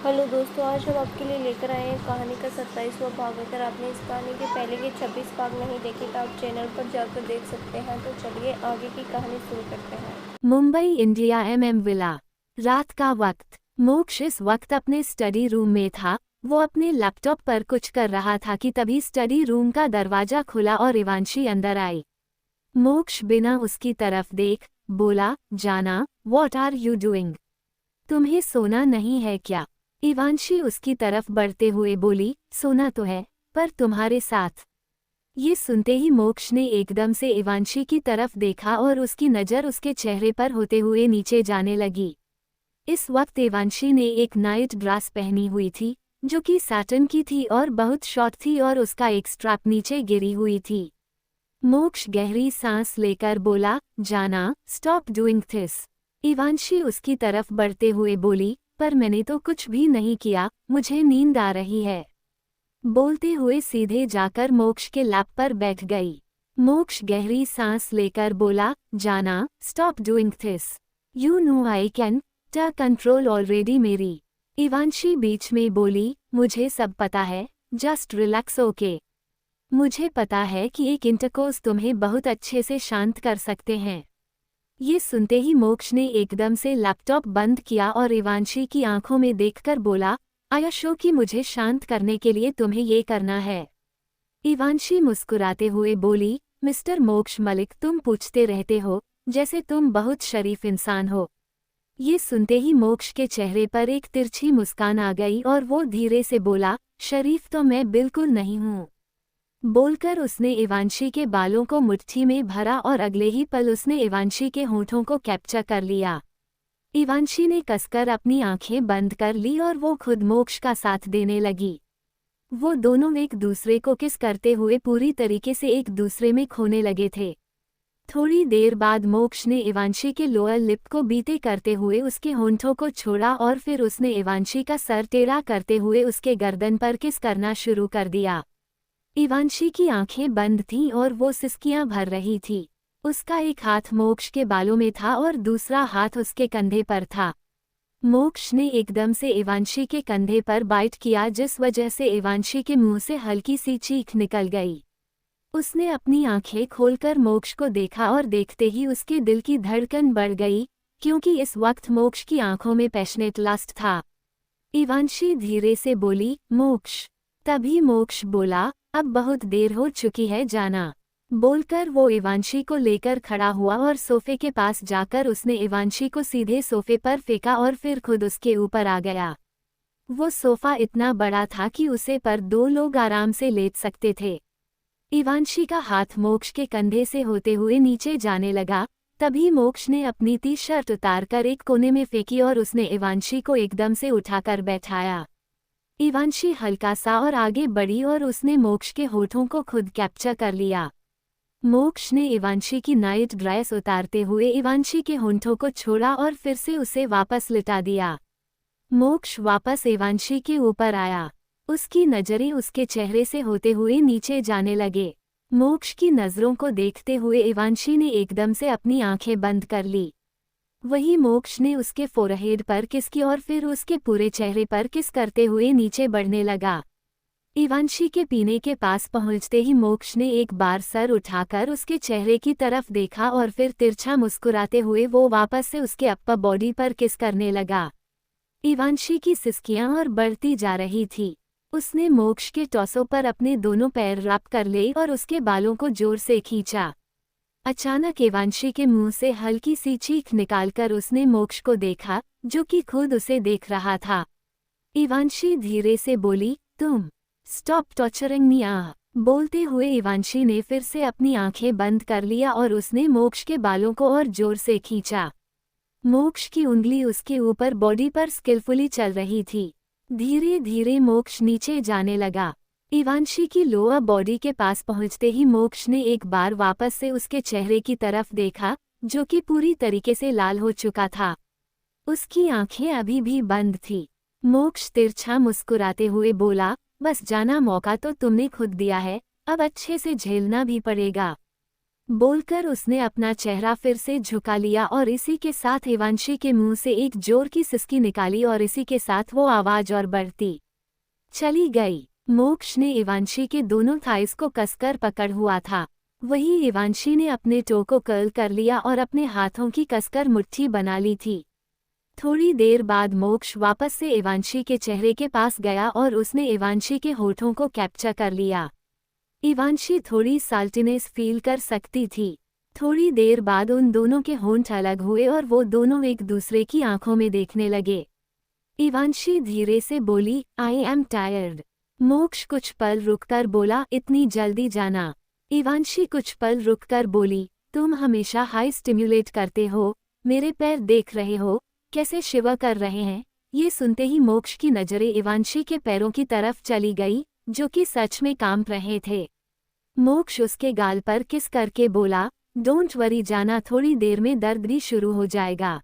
Hello दोस्तों, आज हम आपके लिए लेकर आए हैं कहानी का 27वां भाग। अगर आपने इस कहानी के पहले के 26 भाग नहीं देखे तो आप चैनल पर जाकर देख सकते हैं। तो चलिए आगे की कहानी शुरू करते हैं। Mumbai India villa. रात का वक्त। मोक्ष इस वक्त अपने स्टडी रूम में था। वो अपने लैपटॉप पर कुछ कर रहा था कि तभी स्टडी रूम का दरवाजा खुला और इवांशी अंदर आई। मोक्ष बिना उसकी तरफ देख बोला, जाना, व्हाट आर यू डूइंग? तुम्हें सोना नहीं है क्या? इवांशी उसकी तरफ बढ़ते हुए बोली, सोना तो है, पर तुम्हारे साथ। ये सुनते ही मोक्ष ने एकदम से इवांशी की तरफ देखा और उसकी नज़र उसके चेहरे पर होते हुए नीचे जाने लगी। इस वक्त इवांशी ने एक नाइट ड्रेस पहनी हुई थी, जो कि सैटिन की थी और बहुत शॉर्ट थी और उसका एक स्ट्रैप नीचे गिरी हुई थी। मोक्ष गहरी सांस लेकर बोला, जाना, स्टॉप डूइंग दिस। इवांशी उसकी तरफ बढ़ते हुए बोली, पर मैंने तो कुछ भी नहीं किया, मुझे नींद आ रही है। बोलते हुए सीधे जाकर मोक्ष के लैप पर बैठ गई। मोक्ष गहरी सांस लेकर बोला, जाना, stop doing this. You know I can take control already मेरी। इवांशी बीच में बोली, मुझे सब पता है, जस्ट रिलैक्स ओके। मुझे पता है कि एक इंटरकोर्स तुम्हें बहुत अच्छे से शांत कर सकते हैं। ये सुनते ही मोक्ष ने एकदम से लैपटॉप बंद किया और इवांशी की आंखों में देखकर बोला, आयशो कि मुझे शांत करने के लिए तुम्हें ये करना है। इवांशी मुस्कुराते हुए बोली, मिस्टर मोक्ष मलिक, तुम पूछते रहते हो, जैसे तुम बहुत शरीफ इंसान हो। ये सुनते ही मोक्ष के चेहरे पर एक तिरछी मुस्कान आ गई और वो धीरे से बोला, शरीफ तो मैं बिल्कुल नहीं हूँ। बोलकर उसने इवांशी के बालों को मुट्ठी में भरा और अगले ही पल उसने इवांशी के होठों को कैप्चर कर लिया। इवांशी ने कसकर अपनी आंखें बंद कर ली और वो खुद मोक्ष का साथ देने लगी। वो दोनों एक दूसरे को किस करते हुए पूरी तरीके से एक दूसरे में खोने लगे थे। थोड़ी देर बाद मोक्ष ने इवांशी के लोअर लिप को बीते करते हुए उसके होंठों को छोड़ा और फिर उसने इवांशी का सर टेढ़ा करते हुए उसके गर्दन पर किस करना शुरू कर दिया। इवांशी की आंखें बंद थीं और वो सिसकियां भर रही थी। उसका एक हाथ मोक्ष के बालों में था और दूसरा हाथ उसके कंधे पर था। मोक्ष ने एकदम से इवांशी के कंधे पर बाइट किया, जिस वजह से इवांशी के मुंह से हल्की सी चीख निकल गई। उसने अपनी आंखें खोलकर मोक्ष को देखा और देखते ही उसके दिल की धड़कन बढ़ गई, क्योंकि इस वक्त मोक्ष की आंखों में पैशनेट लस्ट था। इवांशी धीरे से बोली, मोक्ष। तभी मोक्ष बोला, अब बहुत देर हो चुकी है, जाना। बोलकर वो इवांशी को लेकर खड़ा हुआ और सोफे के पास जाकर उसने इवांशी को सीधे सोफे पर फेंका और फिर खुद उसके ऊपर आ गया। वो सोफा इतना बड़ा था कि उसे पर दो लोग आराम से लेट सकते थे। इवांशी का हाथ मोक्ष के कंधे से होते हुए नीचे जाने लगा। तभी मोक्ष ने अपनी टी शर्ट उतारकर एक कोने में फेंकी और उसने इवांशी को एकदम से उठाकर बैठाया। इवांशी हल्का सा और आगे बढ़ी और उसने मोक्ष के होठों को खुद कैप्चर कर लिया। मोक्ष ने इवांशी की नाइट ड्रेस उतारते हुए इवांशी के होंठों को छोड़ा और फिर से उसे वापस लिटा दिया। मोक्ष वापस इवांशी के ऊपर आया। उसकी नजरें उसके चेहरे से होते हुए नीचे जाने लगे। मोक्ष की नजरों को देखते हुए इवांशी ने एकदम से अपनी आंखें बंद कर ली। वही मोक्ष ने उसके फोरहेड पर किस की और फिर उसके पूरे चेहरे पर किस करते हुए नीचे बढ़ने लगा। इवांशी के पीने के पास पहुंचते ही मोक्ष ने एक बार सर उठाकर उसके चेहरे की तरफ देखा और फिर तिरछा मुस्कुराते हुए वो वापस से उसके अप्पर बॉडी पर किस करने लगा। इवांशी की सिसकियां और बढ़ती जा रही थी। उसने मोक्ष के टॉसों पर अपने दोनों पैर रब कर लिए और उसके बालों को जोर से खींचा। अचानक इवांशी के मुंह से हल्की सी चीख निकालकर उसने मोक्ष को देखा, जो कि खुद उसे देख रहा था। इवांशी धीरे से बोली, तुम स्टॉप टॉर्चरिंग मी। बोलते हुए इवांशी ने फिर से अपनी आंखें बंद कर लिया और उसने मोक्ष के बालों को और जोर से खींचा। मोक्ष की उंगली उसके ऊपर बॉडी पर स्किलफुली चल रही थी। धीरे धीरे मोक्ष नीचे जाने लगा। इवांशी की लोअर बॉडी के पास पहुंचते ही मोक्ष ने एक बार वापस से उसके चेहरे की तरफ देखा, जो कि पूरी तरीके से लाल हो चुका था। उसकी आंखें अभी भी बंद थी। मोक्ष तिरछा मुस्कुराते हुए बोला, बस जाना, मौका तो तुमने खुद दिया है, अब अच्छे से झेलना भी पड़ेगा। बोलकर उसने अपना चेहरा फिर से झुका लिया और इसी के साथ इवांशी के मुंह से एक जोर की सिसकी निकाली और इसी के साथ वो आवाज और बढ़ती चली गई। मोक्ष ने इवांशी के दोनों थाइस को कसकर पकड़ हुआ था। वही इवांशी ने अपने टो को कर्ल कर लिया और अपने हाथों की कसकर मुट्ठी बना ली थी। थोड़ी देर बाद मोक्ष वापस से इवांशी के चेहरे के पास गया और उसने इवांशी के होठों को कैप्चर कर लिया। इवांशी थोड़ी साल्टीनेस फील कर सकती थी। थोड़ी देर बाद उन दोनों के होंठ अलग हुए और वो दोनों एक दूसरे की आंखों में देखने लगे। इवांशी धीरे से बोली, आई एम टायर्ड। मोक्ष कुछ पल रुककर बोला, इतनी जल्दी जाना। इवांशी कुछ पल रुककर बोली, तुम हमेशा हाई स्टिम्युलेट करते हो, मेरे पैर देख रहे हो कैसे शिवर कर रहे हैं। ये सुनते ही मोक्ष की नजरें इवांशी के पैरों की तरफ चली गई, जो कि सच में कांप रहे थे। मोक्ष उसके गाल पर किस करके बोला, डोंट वरी जाना, थोड़ी देर में दर्द भी शुरू हो जाएगा।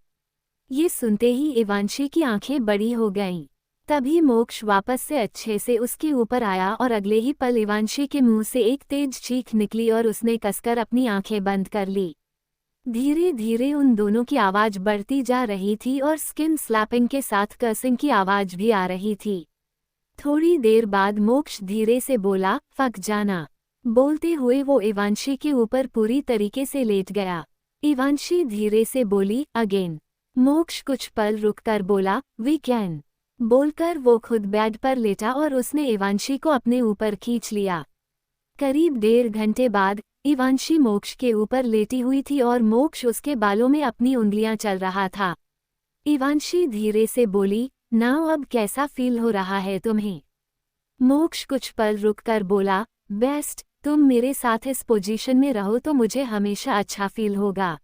ये सुनते ही इवांशी की आंखें बड़ी हो गईं। तभी मोक्ष वापस से अच्छे से उसके ऊपर आया और अगले ही पल इवांशी के मुंह से एक तेज चीख निकली और उसने कसकर अपनी आंखें बंद कर ली। धीरे धीरे उन दोनों की आवाज बढ़ती जा रही थी और स्किन स्लैपिंग के साथ कर्सिंग की आवाज भी आ रही थी। थोड़ी देर बाद मोक्ष धीरे से बोला, फक जाना। बोलते हुए वो इवांशी के ऊपर पूरी तरीके से लेट गया। इवांशी धीरे से बोली, अगेन। मोक्ष कुछ पल रुककर बोला, वी कैन। बोलकर वो खुद बेड पर लेटा और उसने इवांशी को अपने ऊपर खींच लिया। करीब 1.5 घंटे बाद इवांशी मोक्ष के ऊपर लेटी हुई थी और मोक्ष उसके बालों में अपनी उंगलियां चल रहा था। इवांशी धीरे से बोली, नाउ अब कैसा फील हो रहा है तुम्हें? मोक्ष कुछ पल रुककर बोला, बेस्ट, तुम मेरे साथ इस पोजीशन में रहो तो मुझे हमेशा अच्छा फील होगा।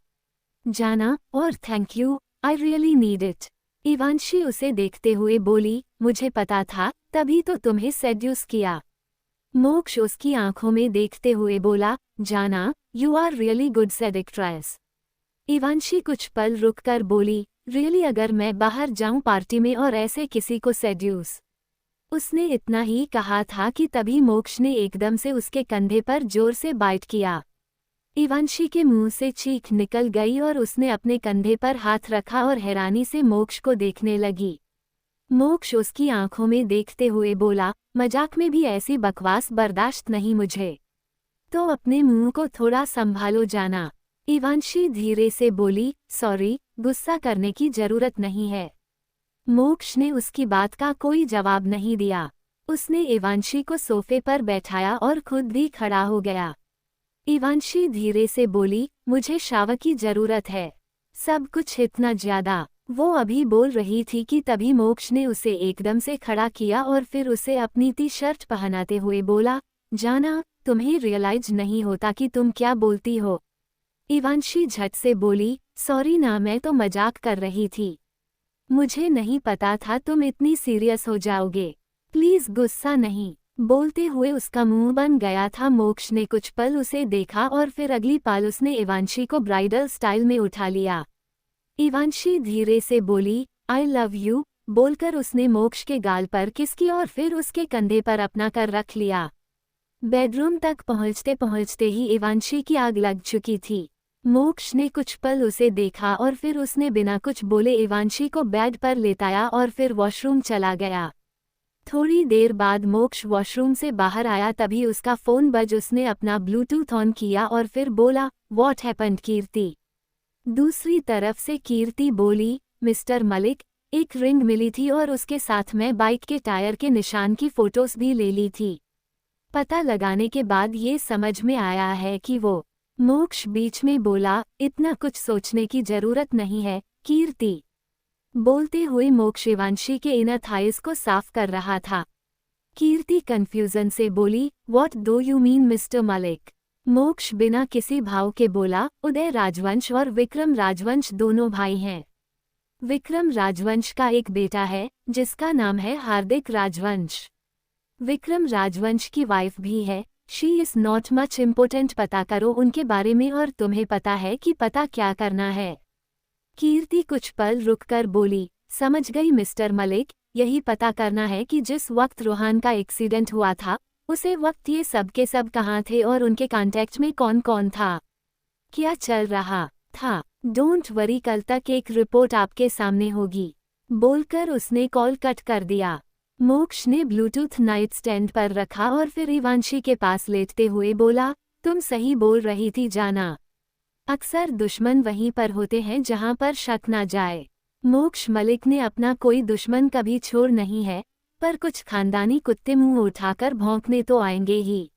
जाना, और thank you, I really need it. Ivanshi उसे देखते हुए बोली, मुझे पता था, तभी तो तुम्हें सेड्यूस किया। मोक्ष उसकी आंखों में देखते हुए बोला, जाना, यू आर रियली गुड सेडिक्ट्रेस। इवांशी कुछ पल रुककर बोली, रियली अगर मैं बाहर जाऊं पार्टी में और ऐसे किसी को सेड्यूस। उसने इतना ही कहा था कि तभी मोक्ष ने एकदम से उसके कंधे पर जोर से बाइट किया। इवांशी के मुंह से चीख निकल गई और उसने अपने कंधे पर हाथ रखा और हैरानी से मोक्ष को देखने लगी। मोक्ष उसकी आंखों में देखते हुए बोला, मजाक में भी ऐसी बकवास बर्दाश्त नहीं मुझे, तो अपने मुंह को थोड़ा संभालो जाना। इवांशी धीरे से बोली, सॉरी, गुस्सा करने की जरूरत नहीं है। मोक्ष ने उसकी बात का कोई जवाब नहीं दिया। उसने इवांशी को सोफे पर बैठाया और खुद भी खड़ा हो गया। इवांशी धीरे से बोली, मुझे शावर की जरूरत है, सब कुछ इतना ज्यादा। वो अभी बोल रही थी कि तभी मोक्ष ने उसे एकदम से खड़ा किया और फिर उसे अपनी टी शर्ट पहनाते हुए बोला, जाना, तुम्हें रियलाइज नहीं होता कि तुम क्या बोलती हो। इवांशी झट से बोली, सॉरी ना, मैं तो मजाक कर रही थी, मुझे नहीं पता था तुम इतनी सीरियस हो जाओगे, प्लीज गुस्सा नहीं। बोलते हुए उसका मुंह बन गया था। मोक्ष ने कुछ पल उसे देखा और फिर अगली पल उसने इवांशी को ब्राइडल स्टाइल में उठा लिया। इवांशी धीरे से बोली, आई लव यू, बोलकर उसने मोक्ष के गाल पर किस की और फिर उसके कंधे पर अपना कर रख लिया। बेडरूम तक पहुंचते पहुंचते ही इवांशी की आग लग चुकी थी। मोक्ष ने कुछ पल उसे देखा और फिर उसने बिना कुछ बोले इवांशी को बेड पर लेटाया और फिर वॉशरूम चला गया। थोड़ी देर बाद मोक्ष वॉशरूम से बाहर आया, तभी उसका फोन बज। उसने अपना ब्लूटूथ ऑन किया और फिर बोला, व्हाट हैपेंड कीर्ति। दूसरी तरफ से कीर्ति बोली, मिस्टर मलिक, एक रिंग मिली थी और उसके साथ मैं बाइक के टायर के निशान की फोटोज भी ले ली थी। पता लगाने के बाद ये समझ में आया है कि वो। मोक्ष बीच में बोला, इतना कुछ सोचने की जरूरत नहीं है कीर्ति। बोलते हुए मोक्ष इवांशी के इनर थाइस को साफ कर रहा था। कीर्ति कंफ्यूजन से बोली, what do you mean mister Malik. मोक्ष बिना किसी भाव के बोला, उदय राजवंश और विक्रम राजवंश दोनों भाई हैं। विक्रम राजवंश का एक बेटा है जिसका नाम है हार्दिक राजवंश। विक्रम राजवंश की वाइफ भी है, she is not much important. पता करो उनके बारे में और तुम्हें पता है कि पता क्या करना है। कीर्ति कुछ पल रुककर बोली, समझ गई मिस्टर मलिक, यही पता करना है कि जिस वक्त रोहान का एक्सीडेंट हुआ था उसे वक्त ये सब के सब कहाँ थे और उनके कांटेक्ट में कौन कौन था। क्या चल रहा था? डोंट वरी, कल तक एक रिपोर्ट आपके सामने होगी, बोलकर उसने कॉल कट कर दिया। मोक्ष ने ब्लूटूथ नाइट स्टैंड पर रखा और फिर इवांशी के पास लेटते हुए बोला, तुम सही बोल रही थी जाना। अक्सर दुश्मन वहीं पर होते हैं जहां पर शक ना जाए। मोक्ष मलिक ने अपना कोई दुश्मन कभी छोड़ नहीं है, पर कुछ खानदानी कुत्ते मुंह उठाकर भौंकने तो आएंगे ही।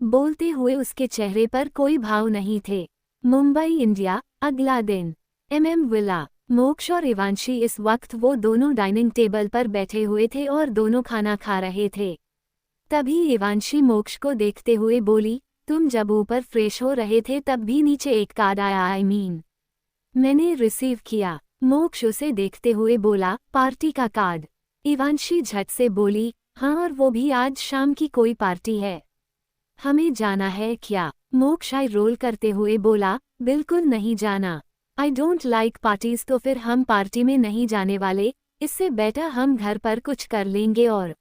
बोलते हुए उसके चेहरे पर कोई भाव नहीं थे। मुंबई इंडिया, अगला दिन। MM villa. मोक्ष और इवांशी इस वक्त वो दोनों डाइनिंग टेबल पर बैठे हुए थे और दोनों खाना खा रहे थे। तभी इवांशी मोक्ष को देखते हुए बोली, तुम जब ऊपर फ्रेश हो रहे थे तब भी नीचे एक कार्ड आया, मैंने रिसीव किया। मोक्ष उसे देखते हुए बोला, पार्टी का कार्ड? इवांशी झट से बोली, हाँ, और वो भी आज शाम की कोई पार्टी है। हमें जाना है क्या? मोक्ष आई रोल करते हुए बोला, बिल्कुल नहीं जाना। आई डोंट लाइक पार्टीज, तो फिर हम पार्टी में नहीं जाने वाले, इससे बेटर हम घर पर कुछ कर लेंगे। और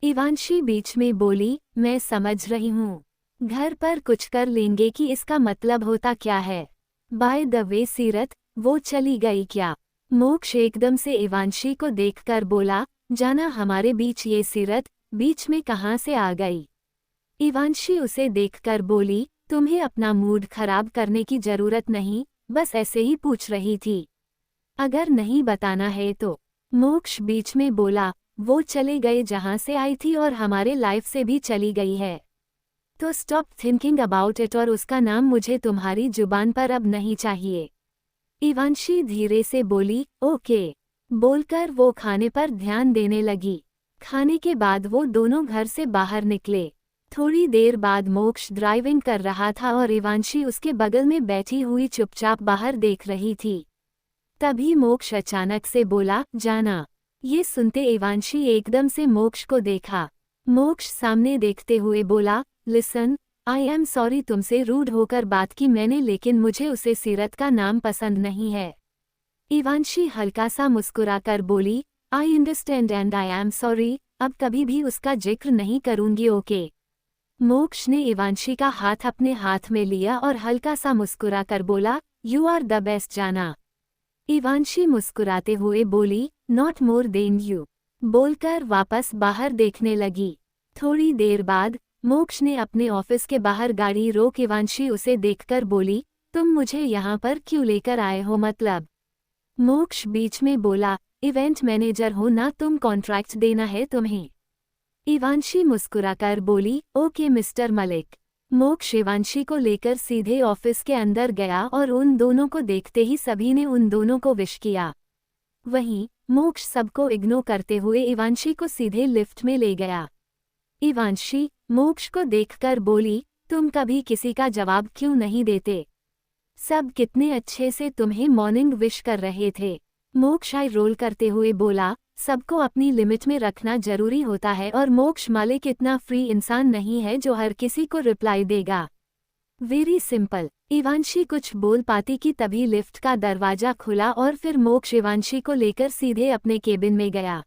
इवांशी बीच में बोली, मैं समझ रही हूँ, घर पर कुछ कर लेंगे कि इसका मतलब होता क्या है? बाय द वे सीरत, वो चली गई क्या? मोक्ष एकदम से इवांशी को देखकर बोला, जाना हमारे बीच ये सीरत बीच में कहाँ से आ गई? इवांशी उसे देखकर बोली, तुम्हें अपना मूड खराब करने की जरूरत नहीं, बस ऐसे ही पूछ रही थी। अगर नहीं बताना है तो। मोक्ष बीच में बोला, वो चले गए जहाँ से आई थी और हमारे लाइफ से भी चली गई है, तो स्टॉप थिंकिंग अबाउट इट, और उसका नाम मुझे तुम्हारी जुबान पर अब नहीं चाहिए। इवांशी धीरे से बोली, ओके, बोलकर वो खाने पर ध्यान देने लगी। खाने के बाद वो दोनों घर से बाहर निकले। थोड़ी देर बाद मोक्ष ड्राइविंग कर रहा था और इवांशी उसके बगल में बैठी हुई चुपचाप बाहर देख रही थी। तभी मोक्ष अचानक से बोला, जाना। ये सुनते इवांशी एकदम से मोक्ष को देखा। मोक्ष सामने देखते हुए बोला, लिसन, आई एम सॉरी तुमसे रूड होकर बात की मैंने, लेकिन मुझे उसे सीरत का नाम पसंद नहीं है। इवांशी हल्का सा मुस्कुराकर बोली, I understand and I am sorry, अब कभी भी उसका जिक्र नहीं करूंगी, ओके। मोक्ष ने इवांशी का हाथ अपने हाथ में लिया और हल्का सा मुस्कुराकर बोला, यू आर द बेस्ट जाना। इवांशी मुस्कुराते हुए बोली, नॉट मोर देन यू, बोलकर वापस बाहर देखने लगी। थोड़ी देर बाद मोक्ष ने अपने ऑफिस के बाहर गाड़ी रोक इवांशी उसे देखकर बोली, तुम मुझे यहाँ पर क्यों लेकर आए हो? मतलब? मोक्ष बीच में बोला, इवेंट मैनेजर हो ना तुम, कॉन्ट्रैक्ट देना है तुम्हें। इवांशी मुस्कुराकर बोली, ओके मिस्टर मलिक। मोक्ष इवांशी को लेकर सीधे ऑफिस के अंदर गया और उन दोनों को देखते ही सभी ने उन दोनों को विश किया। वहीं मोक्ष सबको इग्नोर करते हुए इवांशी को सीधे लिफ्ट में ले गया। इवांशी मोक्ष को देखकर बोली, तुम कभी किसी का जवाब क्यों नहीं देते? सब कितने अच्छे से तुम्हें मॉर्निंग विश कर रहे थे। मोक्ष आई रोल करते हुए बोला, सबको अपनी लिमिट में रखना जरूरी होता है और मोक्ष मालिक इतना फ्री इंसान नहीं है जो हर किसी को रिप्लाई देगा। Very simple. इवांशी कुछ बोल पाती कि तभी लिफ्ट का दरवाजा खुला और फिर मोक्ष इवांशी को लेकर सीधे अपने केबिन में गया।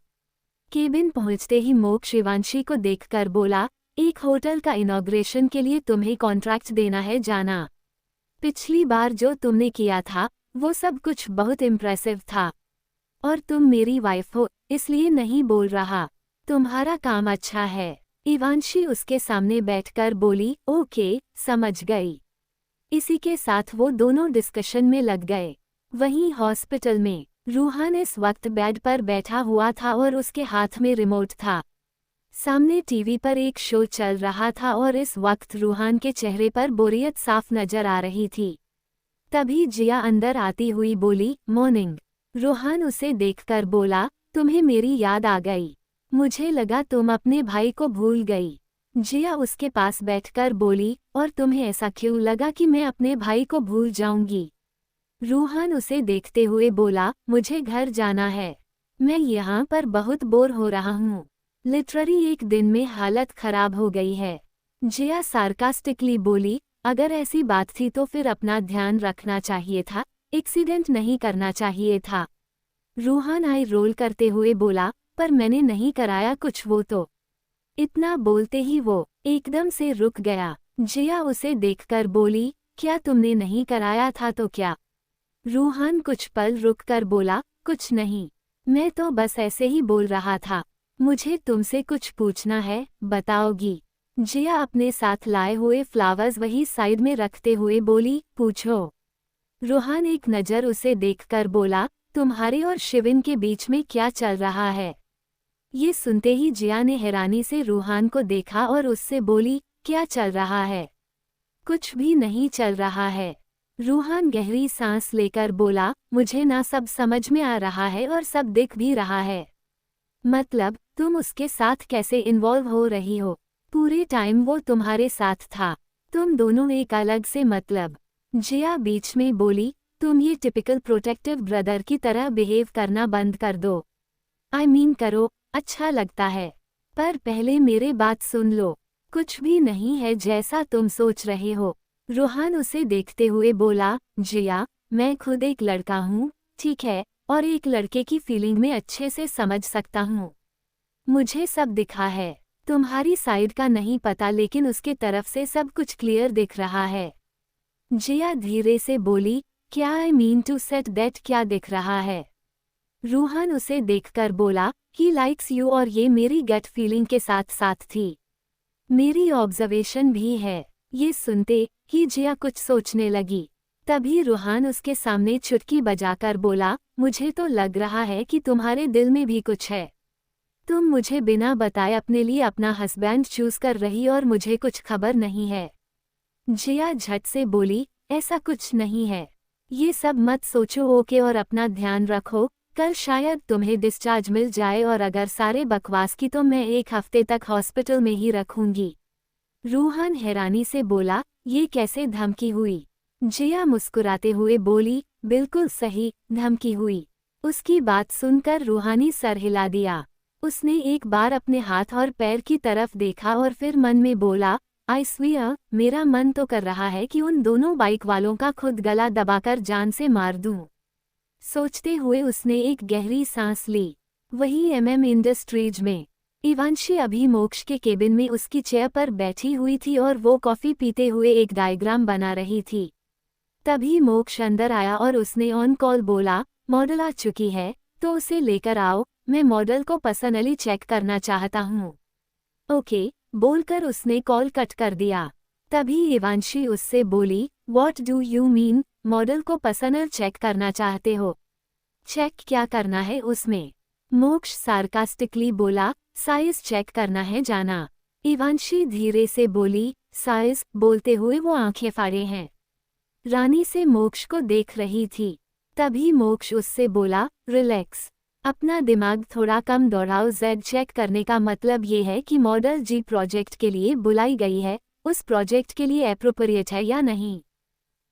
केबिन पहुंचते ही मोक्ष इवांशी को देखकर बोला, एक होटल का इनॉग्रेशन के लिए तुम्हें कॉन्ट्रैक्ट देना है जाना। पिछली बार जो तुमने किया था वो सब कुछ बहुत इम्प्रेसिव था, और तुम मेरी वाइफ हो इसलिए नहीं बोल रहा, तुम्हारा काम अच्छा है। इवांशी उसके सामने बैठकर बोली, ओके समझ गई। इसी के साथ वो दोनों डिस्कशन में लग गए। वहीं हॉस्पिटल में रूहान इस वक्त बेड पर बैठा हुआ था और उसके हाथ में रिमोट था। सामने टीवी पर एक शो चल रहा था और इस वक्त रूहान के चेहरे पर बोरियत साफ नजर आ रही थी। तभी जिया अंदर आती हुई बोली, मॉर्निंग। रूहान उसे देखकर बोला, तुम्हें मेरी याद आ गई, मुझे लगा तुम अपने भाई को भूल गई। जिया उसके पास बैठकर बोली, और तुम्हें ऐसा क्यों लगा कि मैं अपने भाई को भूल जाऊंगी? रूहान उसे देखते हुए बोला, मुझे घर जाना है, मैं यहाँ पर बहुत बोर हो रहा हूँ, लिटरली एक दिन में हालत खराब हो गई है। जिया सार्कास्टिकली बोली, अगर ऐसी बात थी तो फिर अपना ध्यान रखना चाहिए था, एक्सीडेंट नहीं करना चाहिए था। रूहान आई रोल करते हुए बोला, पर मैंने नहीं कराया कुछ वो तो। इतना बोलते ही वो एकदम से रुक गया। जिया उसे देखकर बोली, क्या तुमने नहीं कराया था तो क्या? रूहान कुछ पल रुककर बोला, कुछ नहीं, मैं तो बस ऐसे ही बोल रहा था। मुझे तुमसे कुछ पूछना है, बताओगी? जिया अपने साथ लाए हुए फ्लावर्स वही साइड में रखते हुए बोली, पूछो। रूहान एक नज़र उसे देखकर बोला, तुम्हारे और शिविन के बीच में क्या चल रहा है? ये सुनते ही जिया ने हैरानी से रूहान को देखा और उससे बोली, क्या चल रहा है? कुछ भी नहीं चल रहा है। रूहान गहरी सांस लेकर बोला, मुझे ना सब समझ में आ रहा है और सब दिख भी रहा है। मतलब, तुम उसके साथ कैसे इन्वॉल्व हो रही हो? पूरे टाइम वो तुम्हारे साथ था। तुम दोनों एक अलग से मतलब। जिया बीच में बोली, तुम ये टिपिकल प्रोटेक्टिव ब्रदर की तरह बिहेव करना बंद कर दो। आई मीन करो, अच्छा लगता है। पर पहले मेरे बात सुन लो। कुछ भी नहीं है जैसा तुम सोच रहे हो। रूहान उसे देखते हुए बोला, जिया, मैं खुद एक लड़का हूँ, ठीक है, और एक लड़के की फीलिंग में अच्छे से समझ सकता हूँ। मुझे सब दिखा है। तुम्हारी साइड का नहीं पता लेकिन उसके तरफ से सब कुछ क्लियर दिख रहा है। जिया धीरे से बोली, क्या I mean to set that क्या दिख रहा है? रूहान उसे देखकर बोला, ही लाइक्स यू और ये मेरी गट फीलिंग के साथ साथ थी। मेरी ऑब्जर्वेशन भी है। ये सुनते ही जिया कुछ सोचने लगी। तभी रूहान उसके सामने चुटकी बजाकर बोला, मुझे तो लग रहा है कि तुम्हारे दिल में भी कुछ है। तुम मुझे बिना बताए अपने लिए अपना हस्बैंड चूज कर रही और मुझे कुछ खबर नहीं है। जिया झट से बोली, ऐसा कुछ नहीं है। ये सब मत सोचो, ओके, और अपना ध्यान रखो। कल शायद तुम्हें डिस्चार्ज मिल जाए और अगर सारे बकवास की तो मैं 1 हफ्ते तक हॉस्पिटल में ही रखूंगी। रूहान हैरानी से बोला, ये कैसे धमकी हुई? जिया मुस्कुराते हुए बोली, बिल्कुल सही, धमकी हुई। उसकी बात सुनकर रूहानी सर हिला दिया। उसने एक बार अपने हाथ और पैर की तरफ देखा और फिर मन में बोला, आई स्वीयर, मेरा मन तो कर रहा है कि उन दोनों बाइक वालों का खुद गला दबाकर जान से मार दूं। सोचते हुए उसने एक गहरी सांस ली। वही इंडस्ट्रीज में इवांशी अभी मोक्ष के केबिन में उसकी चेयर पर बैठी हुई थी और वो कॉफी पीते हुए एक डायग्राम बना रही थी। तभी मोक्ष अंदर आया और उसने ऑन कॉल बोला, मॉडल आ चुकी है, तो उसे लेकर आओ, मैं मॉडल को पर्सनली चेक करना चाहता हूँ। ओके, बोलकर उसने कॉल कट कर दिया। तभी इवांशी उससे बोली, what do you mean, model को पर्सनल चेक करना चाहते हो? चेक क्या करना है उसमें? मोक्ष सार्कास्टिकली बोला, साइज चेक करना है जाना। इवांशी धीरे से बोली, साइज, बोलते हुए वो आंखें फाड़े हैं। रानी से मोक्ष को देख रही थी। तभी मोक्ष उससे बोला, रिलैक्स, अपना दिमाग थोड़ा कम दौड़ाओ। जेड चेक करने का मतलब ये है कि मॉडल जी प्रोजेक्ट के लिए बुलाई गई है, उस प्रोजेक्ट के लिए एप्रोप्रिएट है या नहीं।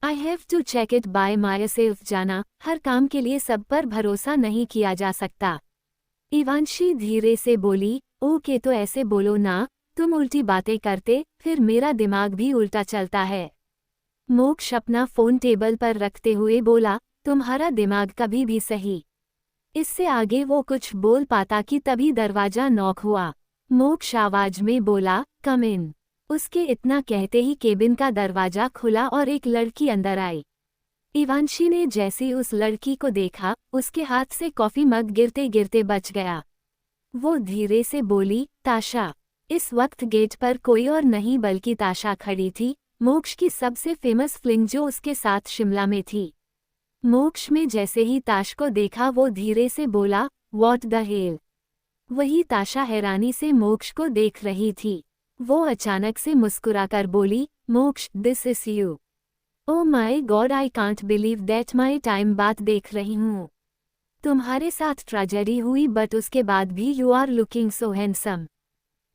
I have to check it by myself जाना, हर काम के लिए सब पर भरोसा नहीं किया जा सकता। इवांशी धीरे से बोली, ओके, तो ऐसे बोलो ना, तुम उल्टी बातें करते फिर मेरा दिमाग भी उल्टा चलता है। मोक्ष अपना फोन टेबल पर रखते हुए बोला, तुम्हारा दिमाग कभी भी सही। इससे आगे वो कुछ बोल पाता कि तभी दरवाजा नॉक हुआ। मोक्ष आवाज में बोला, कम इन। उसके इतना कहते ही केबिन का दरवाजा खुला और एक लड़की अंदर आई। इवांशी ने जैसे उस लड़की को देखा, उसके हाथ से कॉफी मग गिरते गिरते बच गया। वो धीरे से बोली, ताशा। इस वक्त गेट पर कोई और नहीं बल्कि ताशा खड़ी थी, मोक्ष की सबसे फेमस फ्लिंग जो उसके साथ शिमला में थी। मोक्ष में जैसे ही ताश को देखा वो धीरे से बोला, व्हाट द हेल। वही ताशा हैरानी से मोक्ष को देख रही थी। वो अचानक से मुस्कुराकर बोली, Moksh, this is you. Oh my God, I can't believe that, my time बाद देख रही हूँ। तुम्हारे साथ ट्रेजेडी हुई बट उसके बाद भी you are looking so handsome.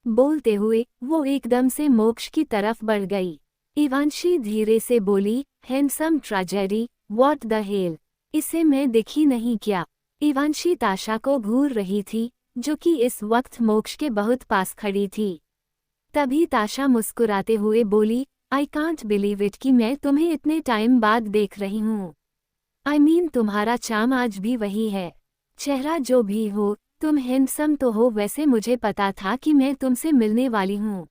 बोलते हुए वो एकदम से मोक्ष की तरफ बढ़ गई। इवांशी धीरे से बोली, handsome tragedy, what the hello, इसे मैं दिखी नहीं क्या? इवांशी ताशा को घूर रही थी, जो कि इस वक्त मोक्ष के बहुत पास खड़ी थी। तभी ताशा मुस्कुराते हुए बोली, आई कांट बिलीव इट कि मैं तुम्हें इतने टाइम बाद देख रही हूँ। आई मीन तुम्हारा चार्म आज भी वही है। चेहरा जो भी हो, तुम हैंडसम तो हो, वैसे मुझे पता था कि मैं तुमसे मिलने वाली हूँ।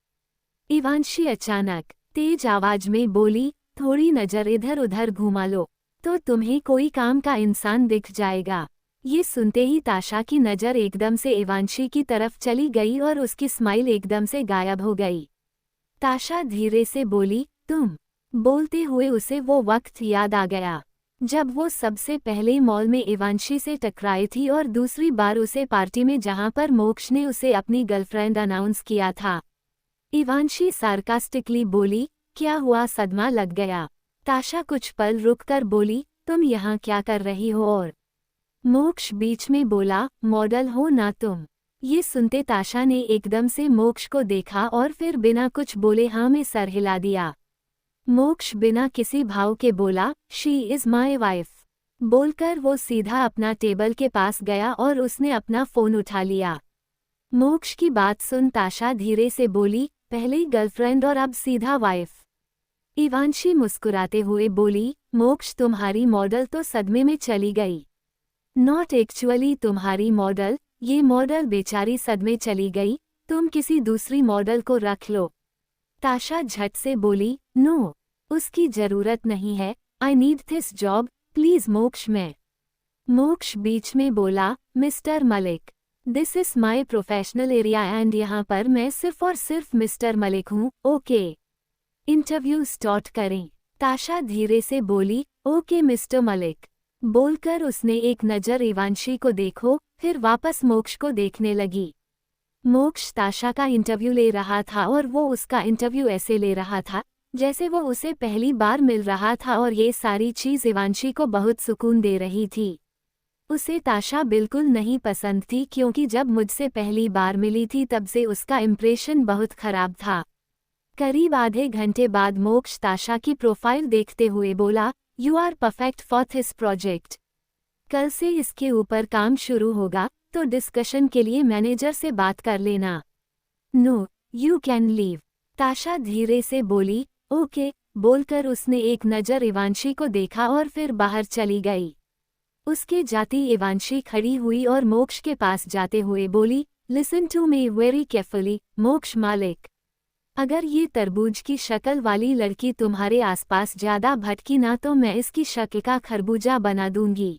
इवांशी अचानक तेज आवाज में बोली, थोड़ी नज़र इधर उधर घुमा लो तो तुम्हें कोई काम का इंसान दिख जाएगा। ये सुनते ही ताशा की नज़र एकदम से इवांशी की तरफ चली गई और उसकी स्माइल एकदम से गायब हो गई। ताशा धीरे से बोली, तुम। बोलते हुए उसे वो वक्त याद आ गया जब वो सबसे पहले मॉल में इवांशी से टकराई थी और दूसरी बार उसे पार्टी में जहां पर मोक्ष ने उसे अपनी गर्लफ्रेंड अनाउंस किया था। इवांशी सार्कास्टिकली बोली, क्या हुआ, सदमा लग गया? ताशा कुछ पल रुककर बोली, तुम यहाँ क्या कर रही हो? और मोक्ष बीच में बोला, मॉडल हो ना तुम? ये सुनते ताशा ने एकदम से मोक्ष को देखा और फिर बिना कुछ बोले हाँ में सर हिला दिया। मोक्ष बिना किसी भाव के बोला, शी इज़ माई वाइफ। बोलकर वो सीधा अपना टेबल के पास गया और उसने अपना फ़ोन उठा लिया। मोक्ष की बात सुन ताशा धीरे से बोली, पहले गर्लफ्रेंड और अब सीधा वाइफ। इवांशी मुस्कुराते हुए बोली, मोक्ष तुम्हारी मॉडल तो सदमे में चली गई। नॉट एक्चुअली तुम्हारी मॉडल, ये मॉडल बेचारी सदमे चली गई, तुम किसी दूसरी मॉडल को रख लो। ताशा झट से बोली, नो, उसकी जरूरत नहीं है, I need this job, please मोक्ष। मैं मोक्ष बीच में बोला, mister Malik, this is my professional area and यहाँ पर मैं सिर्फ और सिर्फ मिस्टर मलिक हूँ, ओके? इंटरव्यू स्टार्ट करें। ताशा धीरे से बोली, ओके मिस्टर मलिक। बोलकर उसने एक नज़र इवांशी को देखो फिर वापस मोक्ष को देखने लगी। मोक्ष ताशा का इंटरव्यू ले रहा था और वो उसका इंटरव्यू ऐसे ले रहा था जैसे वो उसे पहली बार मिल रहा था और ये सारी चीज़ इवांशी को बहुत सुकून दे रही थी। उसे ताशा बिल्कुल नहीं पसंद थी क्योंकि जब मुझसे पहली बार मिली थी तब से उसका इम्प्रेशन बहुत खराब था। करीब आधे घंटे बाद मोक्ष ताशा की प्रोफाइल देखते हुए बोला, you are perfect for this project. कल से इसके ऊपर काम शुरू होगा तो डिस्कशन के लिए मैनेजर से बात कर लेना। No, you can leave. Tasha धीरे से बोली, ओके। बोलकर उसने एक नज़र इवांशी को देखा और फिर बाहर चली गई। उसके जाती इवांशी खड़ी हुई और मोक्ष के पास जाते हुए बोली, listen to me very carefully Moksh Malik. अगर ये तरबूज की शक्ल वाली लड़की तुम्हारे आसपास ज़्यादा भटकी ना तो मैं इसकी शक्ल का खरबूजा बना दूंगी।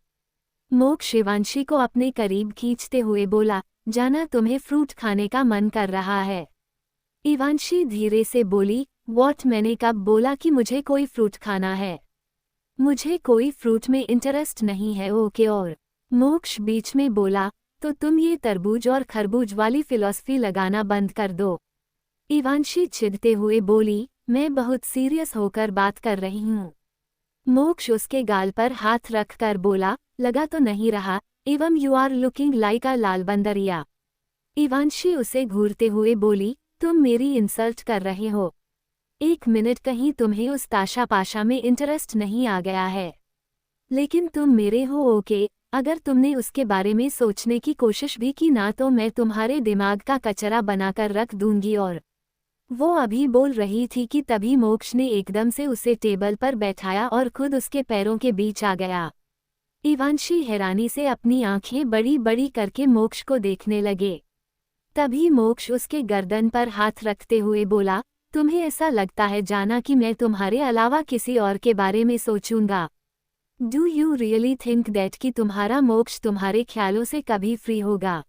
मोक्ष इवांशी को अपने करीब खींचते हुए बोला, जाना तुम्हें फ्रूट खाने का मन कर रहा है? इवांशी धीरे से बोली, व्हाट? मैंने कब बोला कि मुझे कोई फ्रूट खाना है? मुझे कोई फ्रूट में इंटरेस्ट नहीं है, ओके? और मोक्ष बीच में बोला, तो तुम ये तरबूज और खरबूज वाली फिलॉसफी लगाना बंद कर दो। इवांशी चिढ़ते हुए बोली, मैं बहुत सीरियस होकर बात कर रही हूँ। मोक्ष उसके गाल पर हाथ रखकर बोला, लगा तो नहीं रहा, एवं you are looking like a लाल बंदरिया। इवांशी उसे घूरते हुए बोली, तुम मेरी इंसल्ट कर रहे हो। एक मिनट, कहीं तुम्हें उस ताशा पाशा में इंटरेस्ट नहीं आ गया है? लेकिन तुम मेरे हो, ओके? अगर तुमने उसके बारे में सोचने की कोशिश भी की ना तो मैं तुम्हारे दिमाग का कचरा बनाकर रख दूंगी। और वो अभी बोल रही थी कि तभी मोक्ष ने एकदम से उसे टेबल पर बैठाया और खुद उसके पैरों के बीच आ गया। इवांशी हैरानी से अपनी आंखें बड़ी बड़ी करके मोक्ष को देखने लगे। तभी मोक्ष उसके गर्दन पर हाथ रखते हुए बोला, तुम्हें ऐसा लगता है जाना कि मैं तुम्हारे अलावा किसी और के बारे में सोचूंगा? Do you really think that कि तुम्हारा मोक्ष तुम्हारे ख्यालों से कभी फ्री होगा?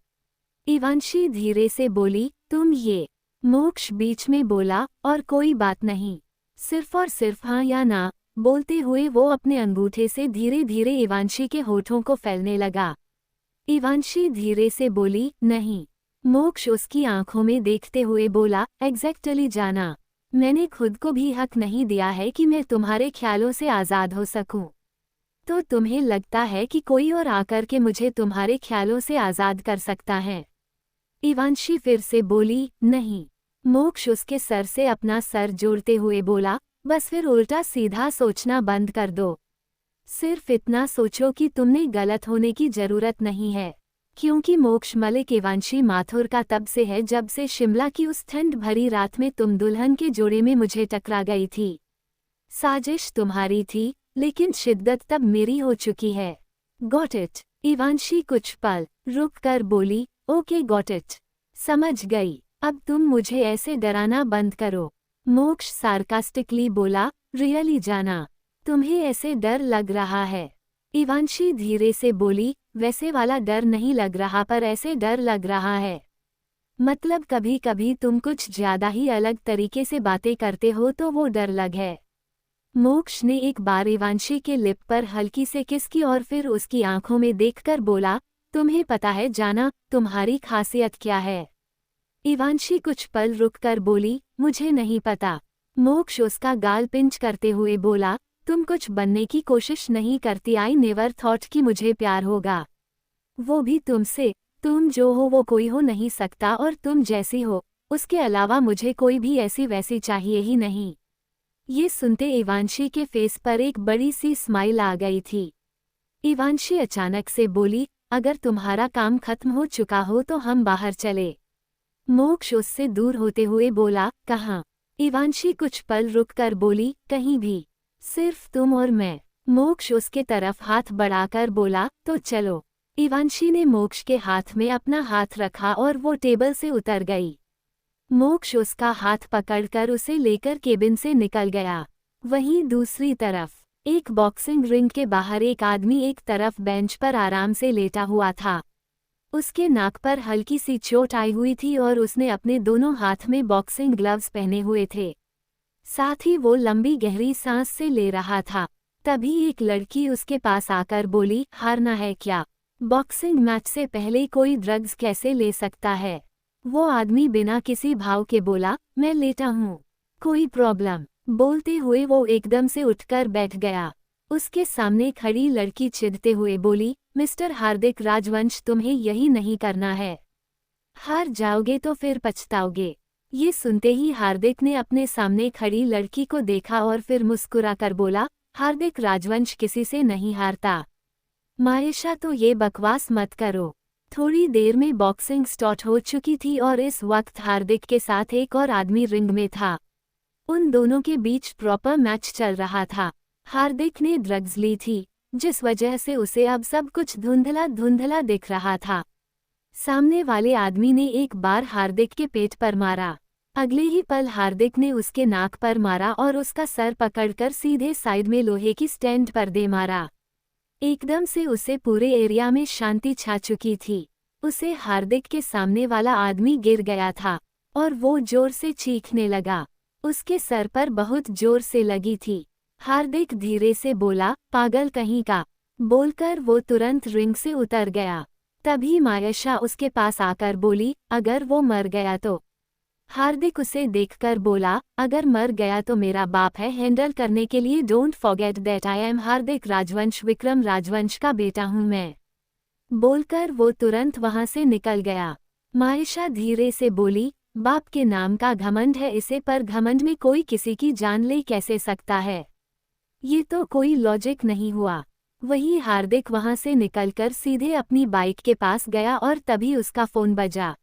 इवांशी धीरे से बोली, तुम ये। मोक्ष बीच में बोला, और कोई बात नहीं, सिर्फ और सिर्फ हाँ या ना। बोलते हुए वो अपने अंगूठे से धीरे धीरे इवांशी के होठों को फैलने लगा। इवांशी धीरे से बोली, नहीं। मोक्ष उसकी आंखों में देखते हुए बोला, एग्जैक्टली जाना, मैंने खुद को भी हक नहीं दिया है कि मैं तुम्हारे ख्यालों से आज़ाद हो सकूं। तो तुम्हें लगता है कि कोई और आकर के मुझे तुम्हारे ख्यालों से आज़ाद कर सकता है? इवांशी फिर से बोली, नहीं। मोक्ष उसके सर से अपना सर जोड़ते हुए बोला, बस फिर उल्टा सीधा सोचना बंद कर दो। सिर्फ इतना सोचो कि तुमने गलत होने की जरूरत नहीं है, क्योंकि मोक्ष मलिक इवांशी माथुर का तब से है जब से शिमला की उस ठंड भरी रात में तुम दुल्हन के जोड़े में मुझे टकरा गई थी। साजिश तुम्हारी थी, लेकिन शिद्दत तब मेरी हो चुकी है। Got it? इवांशी कुछ पल रुक कर बोली, ओके गॉट इट, समझ गई। अब तुम मुझे ऐसे डराना बंद करो। मोक्ष सार्कास्टिकली बोला, रियली जाना, तुम्हें ऐसे डर लग रहा है? इवांशी धीरे से बोली, वैसे वाला डर नहीं लग रहा पर ऐसे डर लग रहा है। मतलब कभी कभी तुम कुछ ज्यादा ही अलग तरीके से बातें करते हो तो वो डर लग है। मोक्ष ने एक बार इवांशी के लिप पर हल्की से किस की और फिर उसकी आंखों में देखकर बोला, तुम्हें पता है जाना, तुम्हारी खासियत क्या है? इवांशी कुछ पल रुककर बोली, मुझे नहीं पता। मोक्ष उसका गाल पिंच करते हुए बोला, तुम कुछ बनने की कोशिश नहीं करती। आई नेवर थॉट कि मुझे प्यार होगा, वो भी तुमसे। तुम जो हो वो कोई हो नहीं सकता और तुम जैसी हो उसके अलावा मुझे कोई भी ऐसी वैसी चाहिए ही नहीं। ये सुनते इवांशी के फेस पर एक बड़ी सी स्माइल आ गई थी। इवांशी अचानक से बोली, अगर तुम्हारा काम खत्म हो चुका हो तो हम बाहर चले। मोक्ष उससे दूर होते हुए बोला, कहाँ? इवांशी कुछ पल रुककर बोली, कहीं भी, सिर्फ तुम और मैं। मोक्ष उसके तरफ हाथ बढ़ाकर बोला, तो चलो। इवांशी ने मोक्ष के हाथ में अपना हाथ रखा और वो टेबल से उतर गई। मोक्ष उसका हाथ पकड़कर उसे लेकर केबिन से निकल गया। वहीं दूसरी तरफ एक बॉक्सिंग रिंग के बाहर एक आदमी एक तरफ बेंच पर आराम से लेटा हुआ था। उसके नाक पर हल्की सी चोट आई हुई थी और उसने अपने दोनों हाथ में बॉक्सिंग ग्लव्स पहने हुए थे। साथ ही वो लंबी गहरी सांस से ले रहा था। तभी एक लड़की उसके पास आकर बोली, हारना है क्या? बॉक्सिंग मैच से पहले कोई ड्रग्स कैसे ले सकता है? वो आदमी बिना किसी भाव के बोला, मैं लेटा हूँ, कोई प्रॉब्लम? बोलते हुए वो एकदम से उठकर बैठ गया। उसके सामने खड़ी लड़की चिढ़ते हुए बोली, मिस्टर हार्दिक राजवंश, तुम्हें यही नहीं करना है। हार जाओगे तो फिर पछताओगे। ये सुनते ही हार्दिक ने अपने सामने खड़ी लड़की को देखा और फिर मुस्कुराकर बोला, हार्दिक राजवंश किसी से नहीं हारता। मायशा, तो ये बकवास मत करो। थोड़ी देर में बॉक्सिंग स्टार्ट हो चुकी थी और इस वक्त हार्दिक के साथ एक और आदमी रिंग में था। उन दोनों के बीच प्रॉपर मैच चल रहा था। हार्दिक ने ड्रग्स ली थी, जिस वजह से उसे अब सब कुछ धुंधला धुंधला दिख रहा था। सामने वाले आदमी ने एक बार हार्दिक के पेट पर मारा। अगले ही पल हार्दिक ने उसके नाक पर मारा और उसका सर पकड़कर सीधे साइड में लोहे की स्टैंड पर दे मारा। एकदम से उसे पूरे एरिया में शांति छा चुकी थी। उसे हार्दिक के सामने वाला आदमी गिर गया था और वो जोर से चीखने लगा। उसके सर पर बहुत जोर से लगी थी। हार्दिक धीरे से बोला, पागल कहीं का, बोलकर वो तुरंत रिंग से उतर गया। तभी मायशा उसके पास आकर बोली, अगर वो मर गया तो? हार्दिक उसे देखकर बोला, अगर मर गया तो मेरा बाप है हैंडल करने के लिए। Don't forget that I am Hardik Rajvansh, Vikram राजवंश का बेटा हूँ मैं। बोलकर वो तुरंत वहां से निकल गया। मायशा धीरे से बोली, बाप के नाम का घमंड है इसे, पर घमंड में कोई किसी की जान ले कैसे सकता है? ये तो कोई लॉजिक नहीं हुआ। वही हार्दिक वहां से निकलकर सीधे अपनी बाइक के पास गया और तभी उसका फोन बजा।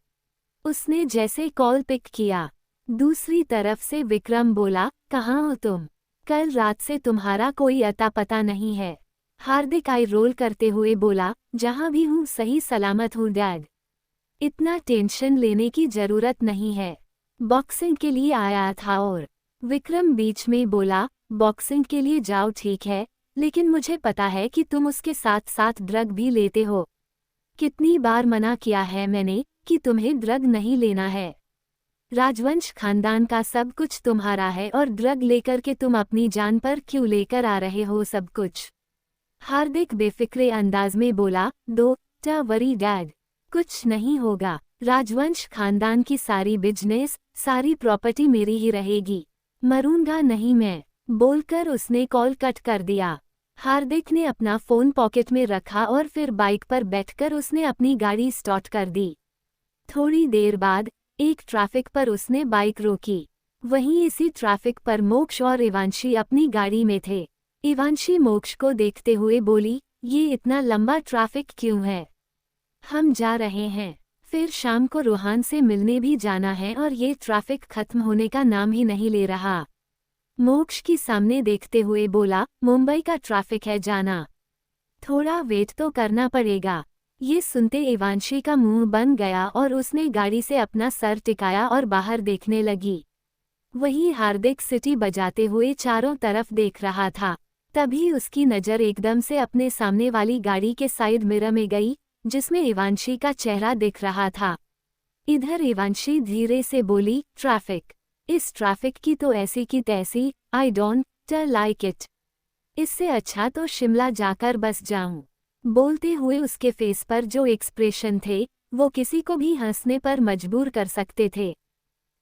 उसने जैसे कॉल पिक किया, दूसरी तरफ से विक्रम बोला, कहाँ हो तुम? कल रात से तुम्हारा कोई अता पता नहीं है। हार्दिक आई रोल करते हुए बोला, जहाँ भी हूँ सही सलामत हूँ डैड, इतना टेंशन लेने की जरूरत नहीं है, बॉक्सिंग के लिए आया था। और विक्रम बीच में बोला, बॉक्सिंग के लिए जाओ ठीक है, लेकिन मुझे पता है कि तुम उसके साथ साथ ड्रग भी लेते हो। कितनी बार मना किया है मैंने कि तुम्हें ड्रग नहीं लेना है। राजवंश खानदान का सब कुछ तुम्हारा है और ड्रग लेकर के तुम अपनी जान पर क्यों लेकर आ रहे हो सब कुछ? हार्दिक बेफिक्रे अंदाज में बोला, डोंट वरी डैड, कुछ नहीं होगा। राजवंश खानदान की सारी बिजनेस, सारी प्रॉपर्टी मेरी ही रहेगी, मरूंगा नहीं मैं। बोलकर उसने कॉल कट कर दिया। हार्दिक ने अपना फोन पॉकेट में रखा और फिर बाइक पर बैठकर उसने अपनी गाड़ी स्टार्ट कर दी। थोड़ी देर बाद एक ट्रैफिक पर उसने बाइक रोकी। वहीं इसी ट्रैफिक पर मोक्ष और इवांशी अपनी गाड़ी में थे। इवांशी मोक्ष को देखते हुए बोली, ये इतना लंबा ट्रैफिक क्यों है? हम जा रहे हैं, फिर शाम को रोहान से मिलने भी जाना है और ये ट्रैफिक खत्म होने का नाम ही नहीं ले रहा। मोक्ष की सामने देखते हुए बोला, मुंबई का ट्रैफिक है जाना, थोड़ा वेट तो करना पड़ेगा। ये सुनते इवांशी का मुंह बन गया और उसने गाड़ी से अपना सर टिकाया और बाहर देखने लगी। वही हार्दिक सिटी बजाते हुए चारों तरफ देख रहा था। तभी उसकी नज़र एकदम से अपने सामने वाली गाड़ी के साइड मिरर में गई, जिसमें इवांशी का चेहरा दिख रहा था। इधर इवांशी धीरे से बोली, ट्रैफिक। इस ट्रैफिक की तो ऐसी की तैसी, आई डोंट लाइक इट। इससे अच्छा तो शिमला जाकर बस जाऊं। बोलते हुए उसके फेस पर जो एक्सप्रेशन थे, वो किसी को भी हंसने पर मजबूर कर सकते थे।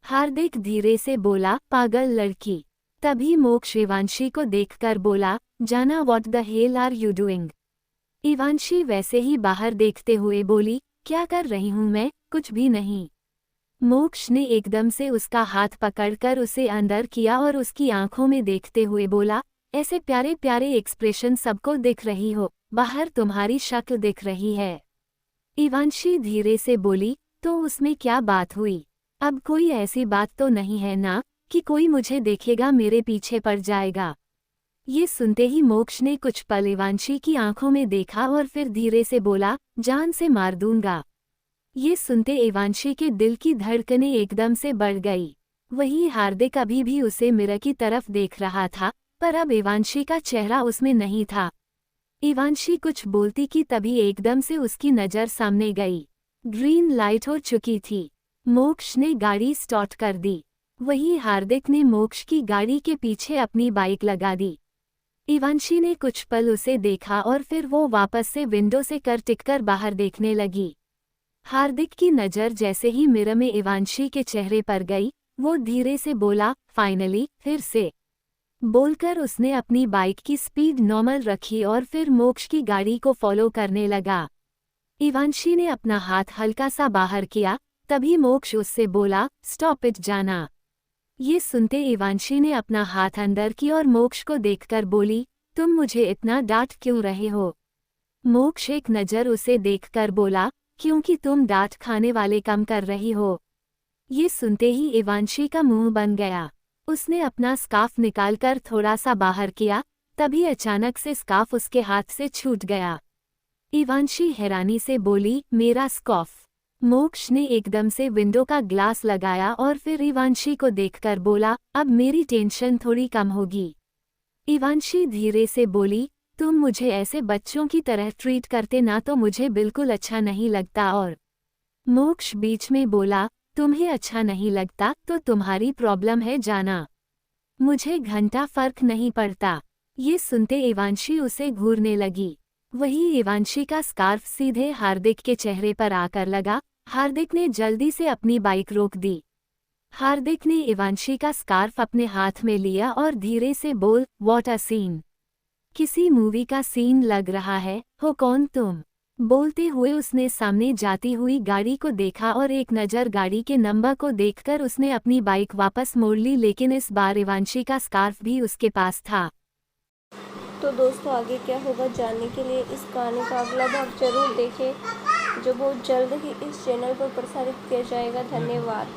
हार्दिक धीरे से बोला, पागल लड़की। तभी मोक्ष इवांशी को देखकर बोला, जाना what the hell are you doing. Ivanshi वैसे ही बाहर देखते हुए बोली, क्या कर रही हूं मैं, कुछ भी नहीं। मोक्ष ने एकदम से उसका हाथ पकड़कर उसे अंदर किया और उसकी आंखों में देखते हुए बोला, ऐसे प्यारे प्यारे एक्सप्रेशन सबको दिख रही हो, बाहर तुम्हारी शक्ल दिख रही है। इवांशी धीरे से बोली, तो उसमें क्या बात हुई? अब कोई ऐसी बात तो नहीं है ना, कि कोई मुझे देखेगा मेरे पीछे पड़ जाएगा। ये सुनते ही मोक्ष ने कुछ पल इवांशी की आंखों में देखा और फिर धीरे से बोला, जान से मार दूंगा। ये सुनते इवांशी के दिल की धड़कनें एकदम से बढ़ गई। वही हार्दिक अभी भी उसे मिरर की तरफ देख रहा था, पर अब इवांशी का चेहरा उसमें नहीं था। इवांशी कुछ बोलती कि तभी एकदम से उसकी नज़र सामने गई। ग्रीन लाइट हो चुकी थी। मोक्ष ने गाड़ी स्टार्ट कर दी। वही हार्दिक ने मोक्ष की गाड़ी के पीछे अपनी बाइक लगा दी। इवांशी ने कुछ पल उसे देखा और फिर वो वापस से विंडो से कर टिककर बाहर देखने लगी। हार्दिक की नज़र जैसे ही मिरर में इवांशी के चेहरे पर गई, वो धीरे से बोला, फाइनली, फिर से। बोलकर उसने अपनी बाइक की स्पीड नॉर्मल रखी और फिर मोक्ष की गाड़ी को फॉलो करने लगा। इवांशी ने अपना हाथ हल्का सा बाहर किया, तभी मोक्ष उससे बोला, स्टॉप इट जाना। ये सुनते इवांशी ने अपना हाथ अंदर की और मोक्ष को देखकर बोली, तुम मुझे इतना डांट क्यों रहे हो? मोक्ष एक नज़र उसे देखकर बोला, क्योंकि तुम डांट खाने वाले कम कर रही हो। ये सुनते ही इवांशी का मुंह बन गया। उसने अपना स्कार्फ निकालकर थोड़ा सा बाहर किया, तभी अचानक से स्कार्फ उसके हाथ से छूट गया। इवांशी हैरानी से बोली, मेरा स्कार्फ। मोक्ष ने एकदम से विंडो का ग्लास लगाया और फिर इवांशी को देखकर बोला, अब मेरी टेंशन थोड़ी कम होगी। इवांशी धीरे से बोली, तुम मुझे ऐसे बच्चों की तरह ट्रीट करते ना तो मुझे बिल्कुल अच्छा नहीं लगता। और मोक्ष बीच में बोला, तुम्हें अच्छा नहीं लगता तो तुम्हारी प्रॉब्लम है जाना। मुझे घंटा फर्क नहीं पड़ता। ये सुनते इवांशी उसे घूरने लगी। वही इवांशी का स्कार्फ सीधे हार्दिक के चेहरे पर आकर लगा। हार्दिक ने जल्दी से अपनी बाइक रोक दी। हार्दिक ने इवांशी का स्कार्फ अपने हाथ में लिया और धीरे से बोल, व्हाट अ सीन। किसी मूवी का सीन लग रहा है, हो कौन तुम? बोलते हुए उसने सामने जाती हुई गाड़ी को देखा और एक नज़र गाड़ी के नंबर को देखकर उसने अपनी बाइक वापस मोड़ ली, लेकिन इस बार इवांशी का स्कार्फ भी उसके पास था। तो दोस्तों आगे क्या होगा जानने के लिए इस कहानी का अगला भाग जरूर देखें, जो बहुत जल्द ही इस चैनल पर प्रसारित किया जाएगा। धन्यवाद।